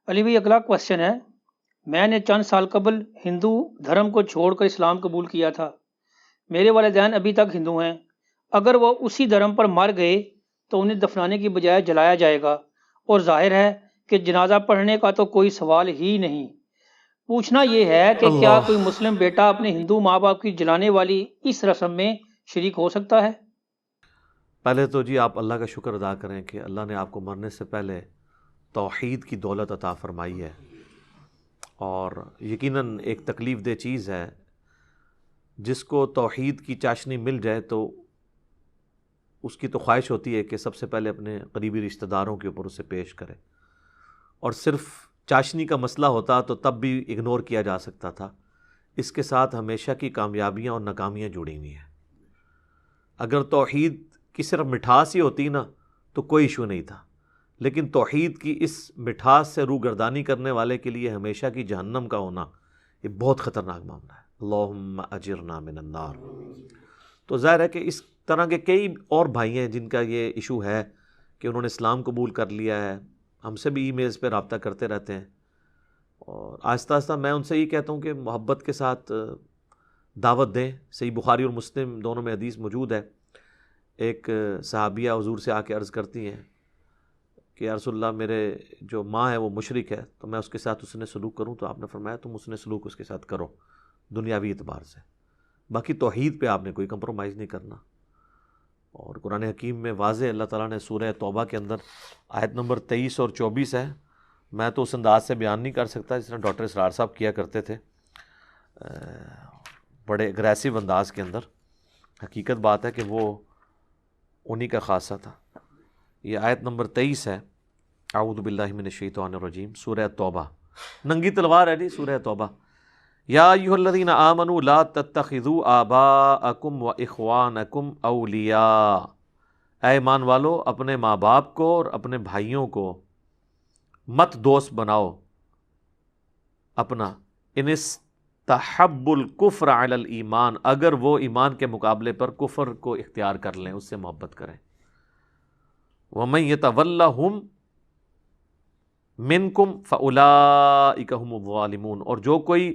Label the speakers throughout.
Speaker 1: علی بھائی اگلا کوشچن ہے، میں نے چند سال قبل ہندو دھرم کو چھوڑ کر اسلام قبول کیا تھا، میرے والدین ابھی تک ہندو ہیں، اگر وہ اسی دھرم پر مر گئے تو انہیں دفنانے کی بجائے جلایا جائے گا، اور ظاہر ہے کہ جنازہ پڑھنے کا تو کوئی سوال ہی نہیں۔ پوچھنا یہ ہے کہ کیا
Speaker 2: اللہ،
Speaker 1: کوئی مسلم بیٹا اپنے ہندو ماں باپ کی جلانے والی اس رسم میں شریک ہو سکتا ہے؟
Speaker 2: پہلے تو جی آپ اللہ کا شکر ادا کریں کہ اللہ نے آپ کو مرنے سے پہلے توحید کی دولت عطا فرمائی ہے، اور یقیناً ایک تکلیف دہ چیز ہے جس کو توحید کی چاشنی مل جائے تو اس کی تو خواہش ہوتی ہے کہ سب سے پہلے اپنے قریبی رشتہ داروں کے اوپر اسے پیش کرے، اور صرف چاشنی کا مسئلہ ہوتا تو تب بھی اگنور کیا جا سکتا تھا۔ اس کے ساتھ ہمیشہ کی کامیابیاں اور ناکامیاں جڑی ہوئی ہیں۔ اگر توحید کی صرف مٹھاس ہی ہوتی نا تو کوئی ایشو نہیں تھا، لیکن توحید کی اس مٹھاس سے روگردانی کرنے والے کے لیے ہمیشہ کی جہنم کا ہونا یہ بہت خطرناک معاملہ ہے۔ اللہم اجرنا من النار۔ تو ظاہر ہے کہ اس طرح کے کئی اور بھائی ہیں جن کا یہ ایشو ہے کہ انہوں نے اسلام قبول کر لیا ہے، ہم سے بھی ای میلز پہ رابطہ کرتے رہتے ہیں، اور آہستہ آہستہ میں ان سے یہ کہتا ہوں کہ محبت کے ساتھ دعوت دیں۔ صحیح بخاری اور مسلم دونوں میں حدیث موجود ہے، ایک صحابیہ حضور سے آ کے عرض کرتی ہیں کہ یا رسول اللہ میرے جو ماں ہے وہ مشرک ہے، تو میں اس کے ساتھ حسن سلوک کروں؟ تو آپ نے فرمایا تم حسن سلوک اس کے ساتھ کرو دنیاوی اعتبار سے، باقی توحید پہ آپ نے کوئی کمپرومائز نہیں کرنا۔ اور قرآن حکیم میں واضح اللہ تعالیٰ نے سورہ توبہ کے اندر آیت نمبر 23 اور 24 ہے، میں تو اس انداز سے بیان نہیں کر سکتا جس طرح ڈاکٹر اسرار صاحب کیا کرتے تھے، بڑے اگریسو انداز کے اندر۔ حقیقت بات ہے کہ وہ انہی کا خاصہ تھا۔ یہ آیت نمبر 23 ہے، اعوذ باللہ من الشیطان الرجیم، سورہ توبہ، ننگی تلوار ہے جی سورہ توبہ۔ یا ایھا الذین آمنوا لا تتخذوا آباءکم و اخوانکم اولیاء، اے ایمان والو اپنے ماں باپ کو اور اپنے بھائیوں کو مت دوست بناؤ اپنا، ان استحبوا الکفر علی الایمان، اگر وہ ایمان کے مقابلے پر کفر کو اختیار کر لیں، اس سے محبت کریں۔ وَمَن يَتَوَلَّهُمْ مِنْكُمْ فَأُولَٰئِكَ هُمُ الظَّالِمُونَ، اور جو کوئی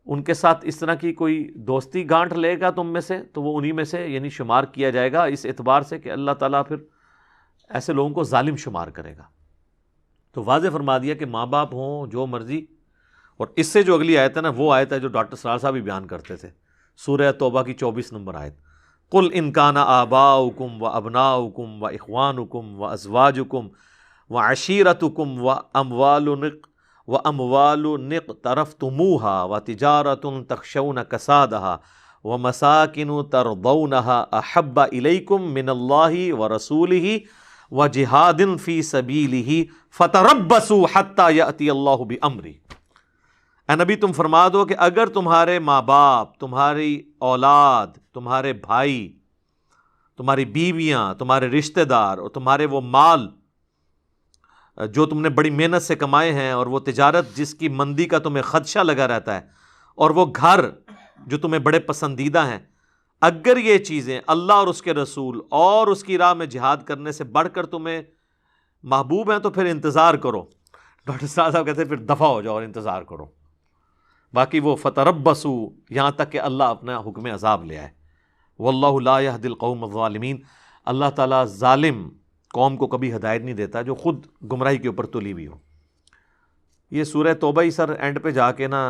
Speaker 2: ان کے ساتھ اس طرح کی کوئی دوستی گانٹھ لے گا تم میں سے تو وہ انہی میں سے یعنی شمار کیا جائے گا، اس اعتبار سے کہ اللہ تعالیٰ پھر ایسے لوگوں کو ظالم شمار کرے گا۔ تو واضح فرما دیا کہ ماں باپ ہوں جو مرضی، اور اس سے جو اگلی آیت ہے نا وہ آیت ہے جو ڈاکٹر سرار صاحب بھی بیان کرتے تھے، سورہ توبہ کی 24 نمبر آیت، قُلْ إِنْ كَانَ آبَاؤُكُمْ وَأَبْنَاؤُكُمْ وَإِخْوَانُكُمْ وَأَزْوَاجُكُمْ وَعَشِيرَتُكُمْ وَأَمْوَالٌ اقْتَرَفْتُمُوهَا وَتِجَارَةٌ تَخْشَوْنَ كَسَادَهَا وَمَسَاكِنُ تَرْضَوْنَهَا أَحَبَّ إِلَيْكُم مِّنَ اللَّهِ وَرَسُولِهِ وَجِهَادٍ فِي سَبِيلِهِ فَتَرَبَّصُوا حَتَّى يَأْتِيَ اللَّهُ بِأَمْرِهِ۔ اے نبی تم فرما دو کہ اگر تمہارے ماں باپ، تمہاری اولاد، تمہارے بھائی، تمہاری بیویاں، تمہارے رشتہ دار اور تمہارے وہ مال جو تم نے بڑی محنت سے کمائے ہیں، اور وہ تجارت جس کی مندی کا تمہیں خدشہ لگا رہتا ہے، اور وہ گھر جو تمہیں بڑے پسندیدہ ہیں، اگر یہ چیزیں اللہ اور اس کے رسول اور اس کی راہ میں جہاد کرنے سے بڑھ کر تمہیں محبوب ہیں تو پھر انتظار کرو۔ ڈاکٹر صاحب کہتے ہیں پھر دفع ہو جاؤ اور انتظار کرو۔ باقی وہ فتربصوا یہاں تک کہ اللہ اپنا حکم عذاب لے آئے۔ واللہ لا یہدی القوم الظالمین، اللہ تعالیٰ ظالم قوم کو کبھی ہدایت نہیں دیتا جو خود گمراہی کے اوپر تلی ہوئی ہو۔ یہ سورہ توبہ ہی سر اینڈ پہ جا کے نا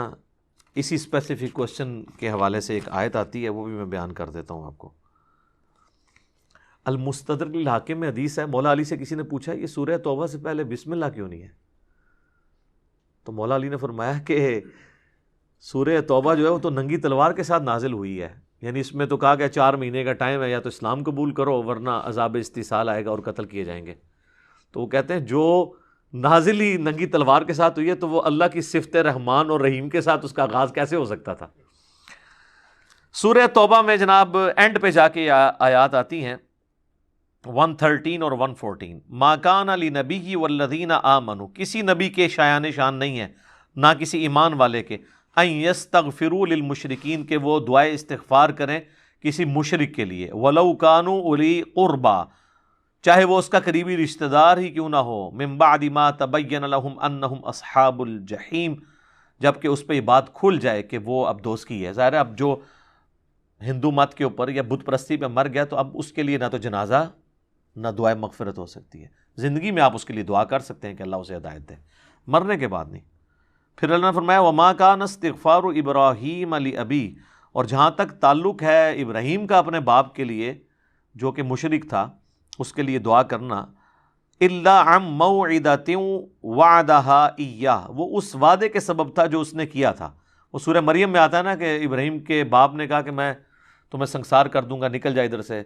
Speaker 2: اسی اسپیسیفک کوشچن کے حوالے سے ایک آیت آتی ہے، وہ بھی میں بیان کر دیتا ہوں آپ کو۔ المستدرک للحاکم میں حدیث ہے، مولا علی سے کسی نے پوچھا یہ سورہ توبہ سے پہلے بسم اللہ کیوں نہیں ہے؟ تو مولا علی نے فرمایا کہ سورہ توبہ جو ہے وہ تو ننگی تلوار کے ساتھ نازل ہوئی ہے، یعنی اس میں تو کہا کہ 4 مہینے کا ٹائم ہے، یا تو اسلام قبول کرو ورنہ عذاب استحصال آئے گا اور قتل کیے جائیں گے۔ تو وہ کہتے ہیں جو نازل ہی ننگی تلوار کے ساتھ ہوئی ہے تو وہ اللہ کی صفت رحمان اور رحیم کے ساتھ اس کا آغاز کیسے ہو سکتا تھا؟ سورہ توبہ میں جناب اینڈ پہ جا کے آیات آتی ہیں 113 اور 114، ما کان لنبی والذین آمنوا، کسی نبی کے شایان شان نہیں ہے، نہ کسی ایمان والے کے، ان یستغفروا للمشرکین، کہ وہ دعائے استغفار کریں کسی مشرک کے لیے، ولو کانوا اولی قربا، چاہے وہ اس کا قریبی رشتہ دار ہی کیوں نہ ہو، من بعد ما تبین لهم انہم اصحاب الجحیم، جب کہ اس پہ یہ بات کھل جائے کہ وہ اب دوزخی ہے۔ ظاہر ہے اب جو ہندو مت کے اوپر یا بت پرستی پہ مر گیا تو اب اس کے لیے نہ تو جنازہ نہ دعائے مغفرت ہو سکتی ہے۔ زندگی میں آپ اس کے لیے دعا کر سکتے ہیں کہ اللہ اسے ہدایت دے، مرنے کے بعد نہیں۔ پھر اللہ نے فرمایا وما کان استغفار ابراہیم لابی، اور جہاں تک تعلق ہے ابراہیم کا اپنے باپ کے لیے جو کہ مشرک تھا، اس کے لیے دعا کرنا، الا عن موعدۃ وعدها ایاہ، وہ اس وعدے کے سبب تھا جو اس نے کیا تھا۔ وہ سورہ مریم میں آتا ہے نا کہ ابراہیم کے باپ نے کہا کہ میں تمہیں سنسار کر دوں گا، نکل جا ادھر سے۔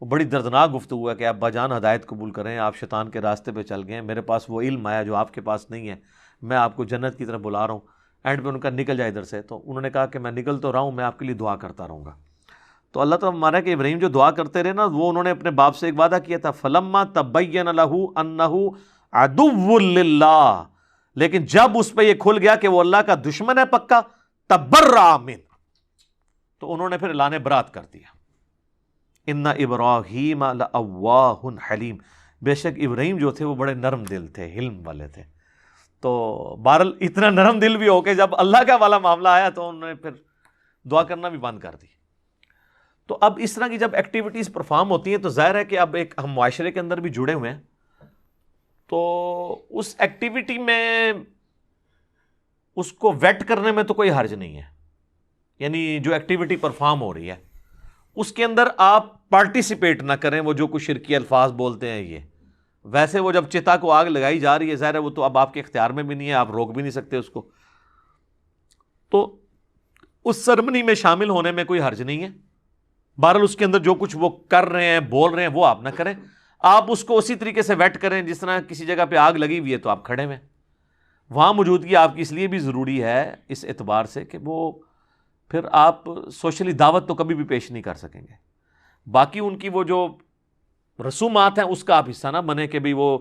Speaker 2: وہ بڑی دردناک گفتگو ہے کہ ابا جان ہدایت قبول کریں، آپ شیطان کے راستے پہ چل گئے، میرے پاس وہ علم آیا جو آپ کے پاس نہیں ہے، میں آپ کو جنت کی طرف بلا رہا ہوں۔ اینڈ پہ ان کا نکل جائے ادھر سے، تو انہوں نے کہا کہ میں نکل تو رہا ہوں، میں آپ کے لیے دعا کرتا رہوں گا۔ تو اللہ تعالیٰ ہمارا کہ ابراہیم جو دعا کرتے رہے نا، وہ انہوں نے اپنے باپ سے ایک وعدہ کیا تھا، فلما تبین لہ انہ عدو للہ، لیکن جب اس پہ یہ کھل گیا کہ وہ اللہ کا دشمن ہے پکا، تبرأ منہ، تو انہوں نے پھر اعلان برات کر دیا۔ ان ابراہیم لأواہ حلیم، بے شک ابراہیم جو تھے وہ بڑے نرم دل تھے، حلم والے تھے۔ تو بہرحال اتنا نرم دل بھی ہو کے جب اللہ کا والا معاملہ آیا تو انہوں نے پھر دعا کرنا بھی بند کر دی۔ تو اب اس طرح کی جب ایکٹیویٹیز پرفارم ہوتی ہیں تو ظاہر ہے کہ اب ایک ہم معاشرے کے اندر بھی جڑے ہوئے ہیں، تو اس ایکٹیویٹی میں اس کو ویٹ کرنے میں تو کوئی حرج نہیں ہے، یعنی جو ایکٹیویٹی پرفارم ہو رہی ہے اس کے اندر آپ پارٹیسپیٹ نہ کریں، وہ جو کچھ شرکی الفاظ بولتے ہیں یہ ویسے وہ جب چتا کو آگ لگائی جا رہی ہے، ظاہر ہے وہ تو اب آپ کے اختیار میں بھی نہیں ہے، آپ روک بھی نہیں سکتے اس کو، تو اس سرمنی میں شامل ہونے میں کوئی حرج نہیں ہے۔ بہرحال اس کے اندر جو کچھ وہ کر رہے ہیں بول رہے ہیں وہ آپ نہ کریں، آپ اس کو اسی طریقے سے ویٹ کریں جس طرح کسی جگہ پہ آگ لگی ہوئی ہے تو آپ کھڑے ہوئے، وہاں موجودگی آپ کی اس لیے بھی ضروری ہے اس اعتبار سے کہ وہ پھر آپ سوشلی دعوت تو کبھی بھی پیش نہیں کر سکیں گے، باقی ان کی وہ جو رسومات ہیں اس کا آپ حصہ نہ بنے کہ بھی وہ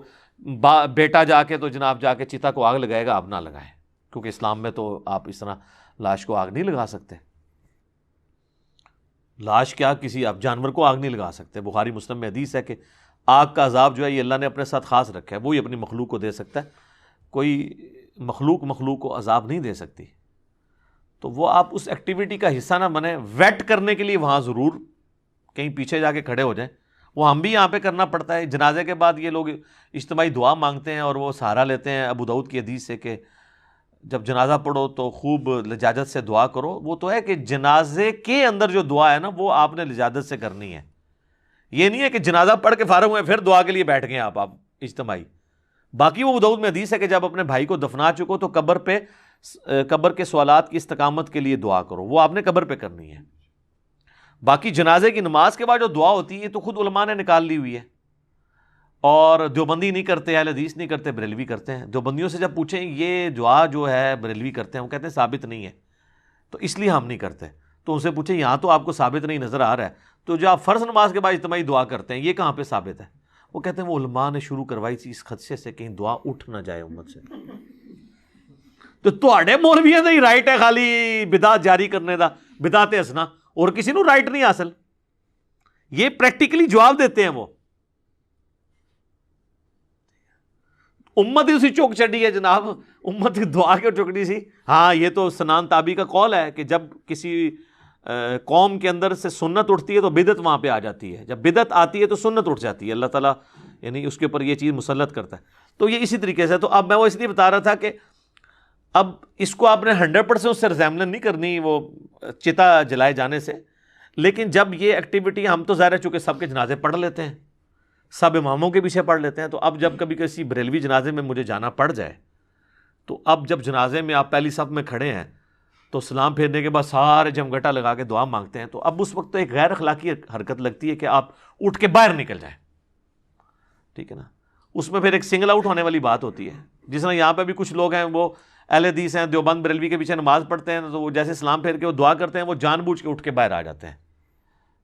Speaker 2: بیٹا جا کے تو جناب جا کے چتا کو آگ لگائے گا، آپ نہ لگائیں، کیونکہ اسلام میں تو آپ اس طرح لاش کو آگ نہیں لگا سکتے، لاش کیا کسی آپ جانور کو آگ نہیں لگا سکتے۔ بخاری مسلم میں حدیث ہے کہ آگ کا عذاب جو ہے یہ اللہ نے اپنے ساتھ خاص رکھا ہے، وہی اپنی مخلوق کو دے سکتا ہے، کوئی مخلوق کو عذاب نہیں دے سکتی۔ تو وہ آپ اس ایکٹیویٹی کا حصہ نہ بنیں، ویٹ کرنے کے لیے وہاں ضرور کہیں پیچھے جا کے کھڑے ہو جائیں، وہ ہم بھی یہاں پہ کرنا پڑتا ہے۔ جنازے کے بعد یہ لوگ اجتماعی دعا مانگتے ہیں اور وہ سہارا لیتے ہیں ابو داؤد کی حدیث سے کہ جب جنازہ پڑھو تو خوب لجاجت سے دعا کرو، وہ تو ہے کہ جنازے کے اندر جو دعا ہے نا وہ آپ نے لجاجت سے کرنی ہے، یہ نہیں ہے کہ جنازہ پڑھ کے فارغ ہوئے پھر دعا کے لیے بیٹھ گئے آپ اجتماعی۔ باقی وہ ابو داؤد میں حدیث ہے کہ جب اپنے بھائی کو دفنا چکو تو قبر کے سوالات کی استقامت کے لیے دعا کرو، وہ آپ نے قبر پہ کرنی ہے۔ باقی جنازے کی نماز کے بعد جو دعا ہوتی ہے تو خود علماء نے نکال لی ہوئی ہے، اور دیوبندی نہیں کرتے، اہل حدیث نہیں کرتے، بریلوی کرتے ہیں۔ دیوبندیوں سے جب پوچھیں یہ دعا جو ہے بریلوی کرتے ہیں، وہ کہتے ہیں ثابت نہیں ہے، تو اس لیے ہم نہیں کرتے۔ تو ان سے پوچھیں یہاں تو آپ کو ثابت نہیں نظر آ رہا ہے، تو جو آپ فرض نماز کے بعد اجتماعی دعا کرتے ہیں یہ کہاں پہ ثابت ہے؟ وہ کہتے ہیں وہ علماء نے شروع کروائی تھی اس خدشے سے کہیں دعا اٹھ نہ جائے امت سے۔ تو تواڈے مولویاں دا ہی رائٹ ہے خالی بدعت جاری کرنے دا، بدعت ہسنا، اور کسی نو رائٹ نہیں حاصل۔ یہ پریکٹیکلی جواب دیتے ہیں وہ، امت ہی اسی چوک چڑی ہے جناب، امت کی دعا کیوں چکڑی سی؟ ہاں یہ تو سنان تابی کا قول ہے کہ جب کسی قوم کے اندر سے سنت اٹھتی ہے تو بدعت وہاں پہ آ جاتی ہے، جب بدعت آتی ہے تو سنت اٹھ جاتی ہے، اللہ تعالیٰ یعنی اس کے اوپر یہ چیز مسلط کرتا ہے۔ تو یہ اسی طریقے سے، تو اب میں وہ اس لیے بتا رہا تھا کہ اب اس کو آپ نے 100% اس سے ریزیمبلن نہیں کرنی وہ چتا جلائے جانے سے، لیکن جب یہ ایکٹیویٹی ہم تو ظاہر ہے چونکہ سب کے جنازے پڑھ لیتے ہیں، سب اماموں کے پیچھے پڑھ لیتے ہیں، تو اب جب کبھی کسی بریلوی جنازے میں مجھے جانا پڑ جائے تو اب جب جنازے میں آپ پہلی صف میں کھڑے ہیں تو سلام پھیرنے کے بعد سارے جمگٹا لگا کے دعا مانگتے ہیں، تو اب اس وقت تو ایک غیر اخلاقی حرکت لگتی ہے کہ آپ اٹھ کے باہر نکل جائیں، ٹھیک ہے نا؟ اس میں پھر ایک سنگل آؤٹ ہونے والی بات ہوتی ہے، جس طرح یہاں پہ بھی کچھ لوگ ہیں وہ اہل حدیث ہیں، دیوبند بریلوی کے پیچھے نماز پڑھتے ہیں، تو وہ جیسے سلام پھیر کے وہ دعا کرتے ہیں وہ جان بوجھ کے اٹھ کے باہر آ جاتے ہیں،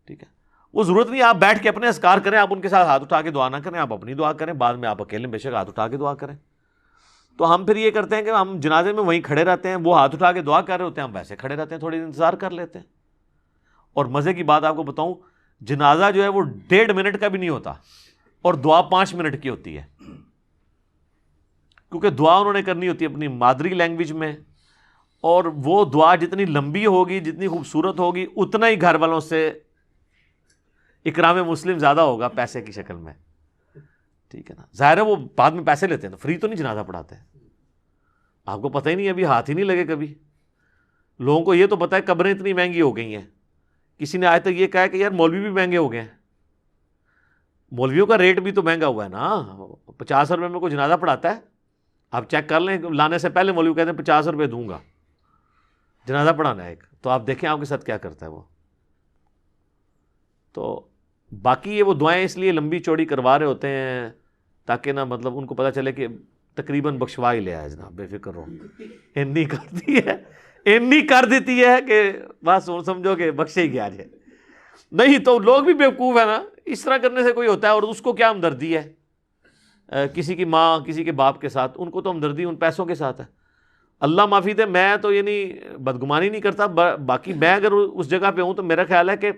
Speaker 2: ٹھیک ہے؟ وہ ضرورت نہیں آپ بیٹھ کے اپنے اذکار کریں، آپ ان کے ساتھ ہاتھ اٹھا کے دعا نہ کریں، آپ اپنی دعا کریں، بعد میں آپ اکیلے بے شک ہاتھ اٹھا کے دعا کریں۔ تو ہم پھر یہ کرتے ہیں کہ ہم جنازے میں وہیں کھڑے رہتے ہیں، وہ ہاتھ اٹھا کے دعا کر رہے ہوتے ہیں، ہم ویسے کھڑے رہتے ہیں، تھوڑی انتظار کر لیتے ہیں۔ اور مزے کی بات آپ کو بتاؤں، جنازہ جو ہے وہ 1.5 منٹ کا بھی نہیں ہوتا، اور دعا 5 منٹ کی ہوتی ہے، کیونکہ دعا انہوں نے کرنی ہوتی ہے اپنی مادری لینگویج میں، اور وہ دعا جتنی لمبی ہوگی، جتنی خوبصورت ہوگی، اتنا ہی گھر والوں سے اکرام مسلم زیادہ ہوگا پیسے کی شکل میں، ٹھیک ہے نا. ظاہر ہے وہ بعد میں پیسے لیتے ہیں، فری تو نہیں جنازہ پڑھاتے. آپ کو پتہ ہی نہیں، ابھی ہاتھ ہی نہیں لگے کبھی. لوگوں کو یہ تو پتہ ہے قبریں اتنی مہنگی ہو گئی ہیں. کسی نے آج تک یہ کہا ہے کہ یار مولوی بھی مہنگے ہو گئے ہیں. مولویوں کا ریٹ بھی تو مہنگا ہوا ہے نا. 50 روپے میں کوئی جنازہ پڑھاتا ہے؟ آپ چیک کر لیں، لانے سے پہلے مولوی کہتے ہیں 50 روپے دوں گا جنازہ پڑھانا ہے ایک. تو آپ دیکھیں آپ کے ساتھ کیا کرتا ہے وہ. تو باقی یہ وہ دعائیں اس لیے لمبی چوڑی کروا رہے ہوتے ہیں تاکہ نا مطلب ان کو پتہ چلے کہ تقریباً بخشوا ہی لیا ہے جناب، بے فکر رہو. اتنی کر دیتی ہے کہ بس سمجھو کہ بخشے ہی گیا جائے. نہیں تو لوگ بھی بیوقوف ہے نا. اس طرح کرنے سے کوئی ہوتا ہے، اور اس کو کیا ہمدردی ہے کسی کی ماں کسی کے باپ کے ساتھ؟ ان کو تو ہمدردی ان پیسوں کے ساتھ ہے. اللہ معافی دے، میں تو یعنی بدگمانی نہیں کرتا، باقی میں اگر اس جگہ پہ ہوں تو میرا خیال ہے کہ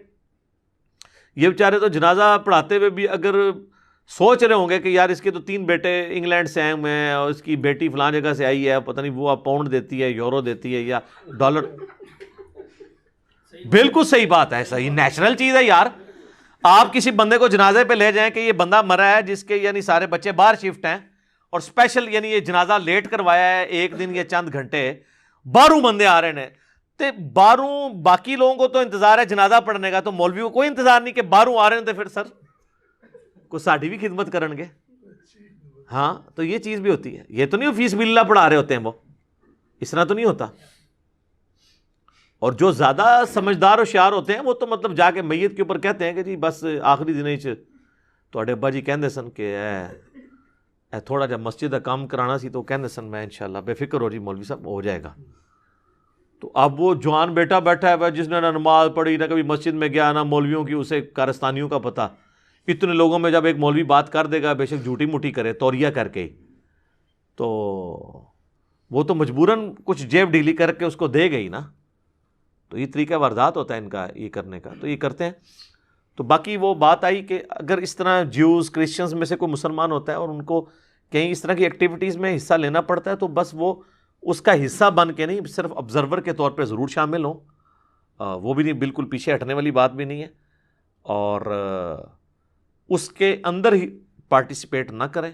Speaker 2: یہ بیچارے تو جنازہ پڑھاتے ہوئے بھی اگر سوچ رہے ہوں گے کہ یار اس کے تو 3 بیٹے انگلینڈ سے آئے ہوئے ہیں، اور اس کی بیٹی فلاں جگہ سے آئی ہے، پتہ نہیں وہ پاؤنڈ دیتی ہے، یورو دیتی ہے یا ڈالر. بالکل صحیح بات ہے، صحیح نیچرل چیز ہے یار. آپ کسی بندے کو جنازے پہ لے جائیں کہ یہ بندہ مرا ہے جس کے یعنی سارے بچے باہر شفٹ ہیں، اور اسپیشل یعنی یہ جنازہ لیٹ کروایا ہے 1 دن یا چند گھنٹے، 12 بندے آ رہے ہیں، تے 12 باقی لوگوں کو تو انتظار ہے جنازہ پڑھنے کا، تو مولویوں کو کوئی انتظار نہیں کہ 12 آ رہے ہیں تو پھر سر کو ساڈی بھی خدمت کرن گے. ہاں تو یہ چیز بھی ہوتی ہے. یہ تو نہیں فی سبیل اللہ پڑھا رہے ہوتے ہیں، وہ اس طرح تو نہیں ہوتا. اور جو زیادہ سمجھدار و ہوشیار ہوتے ہیں وہ تو مطلب جا کے میت کے اوپر کہتے ہیں کہ جی بس آخری دن تواڈے ابا جی کہندے سن کہ اے تھوڑا جا مسجد کا کام کرانا سی، تو کہندے سن میں انشاءاللہ بے فکر ہو جی مولوی صاحب ہو جائے گا. تو اب وہ جوان بیٹا بیٹھا ہے جس نے نہ نماز پڑھی، نہ کبھی مسجد میں گیا، نہ مولویوں کی اسے کارستانیوں کا پتہ. اتنے لوگوں میں جب ایک مولوی بات کر دے گا، بے شک جھوٹی موٹی کرے توریہ کر کے، تو وہ تو مجبوراً کچھ جیب ڈھیلی کر کے اس کو دے گئی نا. تو یہ طریقہ واردات ہوتا ہے ان کا یہ کرنے کا، تو یہ کرتے ہیں. تو باقی وہ بات آئی کہ اگر اس طرح جیوز کرسچنز میں سے کوئی مسلمان ہوتا ہے اور ان کو کہیں اس طرح کی ایکٹیویٹیز میں حصہ لینا پڑتا ہے، تو بس وہ اس کا حصہ بن کے نہیں، صرف آبزرور کے طور پہ ضرور شامل ہوں. وہ بھی نہیں، بالکل پیچھے ہٹنے والی بات بھی نہیں ہے، اور اس کے اندر ہی پارٹیسپیٹ نہ کریں،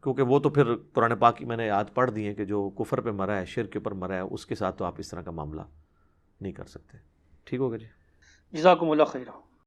Speaker 2: کیونکہ وہ تو پھر قرآن پاک کی میں نے یاد پڑھ دی ہے کہ جو کفر پہ مرا ہے، شرک کے اوپر مرا ہے، اس کے ساتھ تو آپ اس طرح کا معاملہ نہیں کر سکتے. ٹھیک ہوگا جی.
Speaker 1: جزاکم اللہ خیرہ.